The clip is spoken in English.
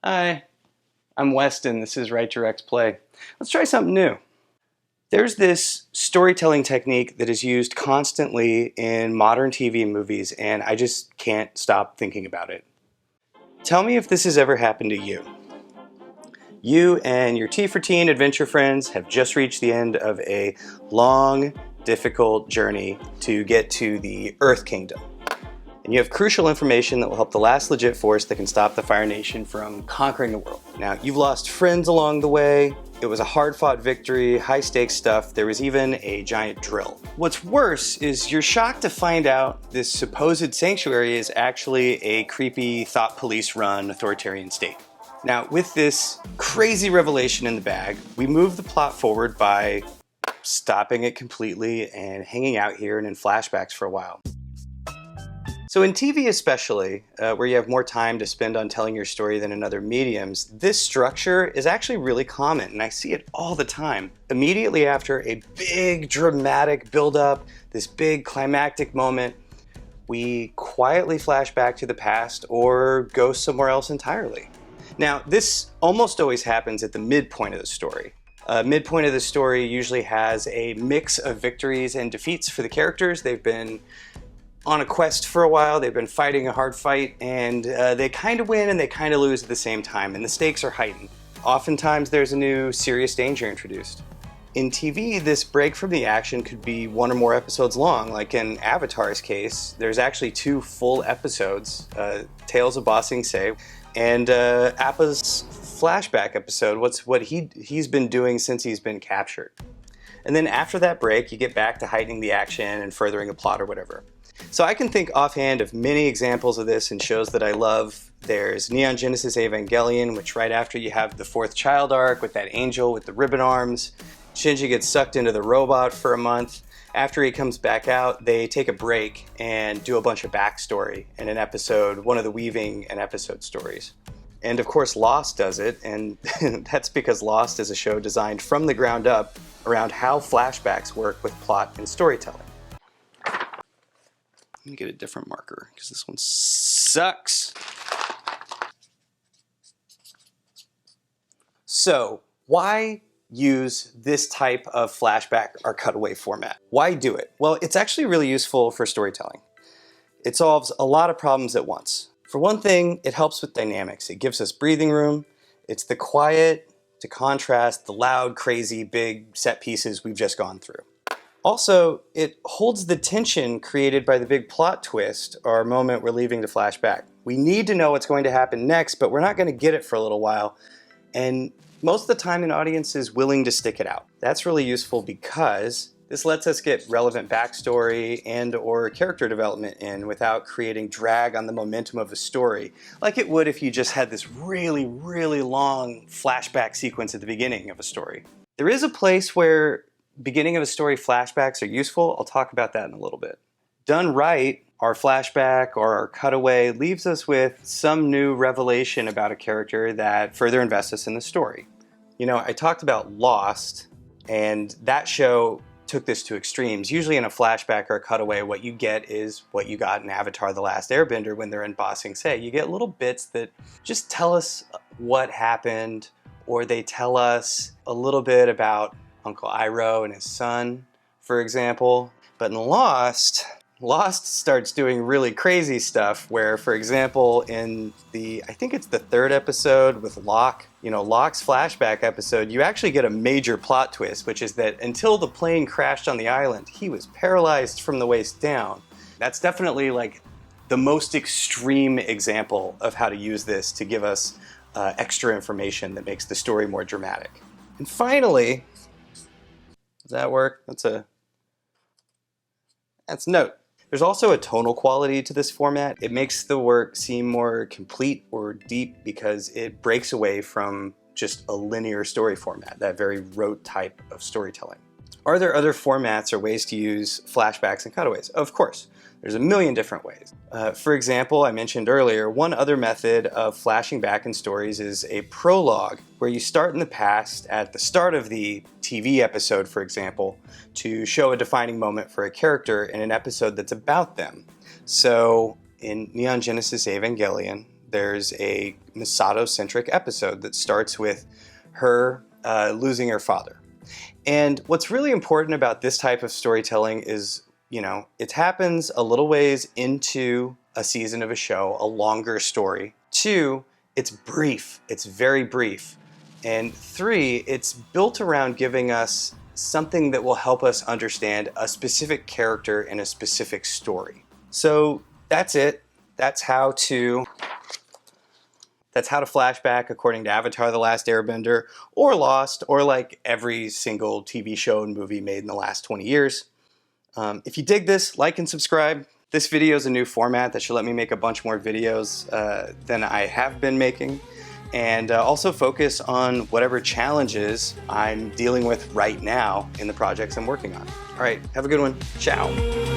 Hi, I'm Weston. This is Write Direct Play. Let's try something new. There's this storytelling technique that is used constantly in modern TV and movies, and I just can't stop thinking about it. Tell me if this has ever happened to you. You and your T for Teen adventure friends have just reached the end of a long, difficult journey to get to the Earth Kingdom. And you have crucial information that will help the last legit force that can stop the Fire Nation from conquering the world. Now, you've lost friends along the way. It was a hard-fought victory, high-stakes stuff. There was even a giant drill. What's worse is you're shocked to find out this supposed sanctuary is actually a creepy, thought police-run authoritarian state. Now, with this crazy revelation in the bag, we move the plot forward by stopping it completely and hanging out here and in flashbacks for a while. So in TV especially, where you have more time to spend on telling your story than in other mediums, this structure is actually really common, and I see it all the time. Immediately after a big dramatic build-up, this big climactic moment, we quietly flash back to the past or go somewhere else entirely. Now, this almost always happens at the midpoint of the story. Midpoint of the story usually has a mix of victories and defeats for the characters. They've been on a quest for a while, they've been fighting a hard fight, and they kind of win and they kind of lose at the same time, and the stakes are heightened. Oftentimes there's a new serious danger introduced. In TV, this break from the action could be one or more episodes long. Like in Avatar's case, there's actually 2 full episodes, Tales of Ba Sing Se, and Appa's flashback episode, what he's been doing since he's been captured. And then after that break, you get back to heightening the action and furthering a plot or whatever. So I can think offhand of many examples of this in shows that I love. There's Neon Genesis Evangelion, which right after you have the 4th child arc with that angel with the ribbon arms, Shinji gets sucked into the robot for a month. After he comes back out, they take a break and do a bunch of backstory in an episode, one of the Weaving and episode stories. And of course Lost does it, and that's because Lost is a show designed from the ground up around how flashbacks work with plot and storytelling. Let me get a different marker, because this one sucks. So, why use this type of flashback or cutaway format? Why do it? Well, it's actually really useful for storytelling. It solves a lot of problems at once. For one thing, it helps with dynamics. It gives us breathing room. It's the quiet to contrast the loud, crazy, big set pieces we've just gone through. Also, it holds the tension created by the big plot twist or moment we're leaving to flashback. We need to know what's going to happen next, but we're not going to get it for a little while. And most of the time an audience is willing to stick it out. That's really useful because this lets us get relevant backstory and or character development in without creating drag on the momentum of a story, like it would if you just had this really, really long flashback sequence at the beginning of a story. There is a place where beginning of a story flashbacks are useful. I'll talk about that in a little bit. Done right, our flashback or our cutaway leaves us with some new revelation about a character that further invests us in the story. You know, I talked about Lost, and that show took this to extremes. Usually in a flashback or a cutaway, what you get is what you got in Avatar: The Last Airbender when they're in Ba Sing Se. You get little bits that just tell us what happened, or they tell us a little bit about Uncle Iroh and his son, for example. But in Lost starts doing really crazy stuff where, for example, in I think it's the 3rd episode with Locke, Locke's flashback episode, you actually get a major plot twist, which is that until the plane crashed on the island, he was paralyzed from the waist down. That's definitely like the most extreme example of how to use this to give us extra information that makes the story more dramatic. And finally, does that work? That's note. There's also a tonal quality to this format. It makes the work seem more complete or deep because it breaks away from just a linear story format, that very rote type of storytelling. Are there other formats or ways to use flashbacks and cutaways? Of course. There's a million different ways. For example, I mentioned earlier, one other method of flashing back in stories is a prologue, where you start in the past at the start of the TV episode, for example, to show a defining moment for a character in an episode that's about them. So in Neon Genesis Evangelion, there's a Misato-centric episode that starts with her losing her father. And what's really important about this type of storytelling is, it happens a little ways into a season of a show, a longer story. 2, it's brief, it's very brief. And 3, it's built around giving us something that will help us understand a specific character in a specific story. So that's it. That's how to flashback according to Avatar: The Last Airbender, or Lost, or like every single TV show and movie made in the last 20 years. If you dig this, like and subscribe. This video is a new format that should let me make a bunch more videos than I have been making, and also focus on whatever challenges I'm dealing with right now in the projects I'm working on. All right, have a good one. Ciao.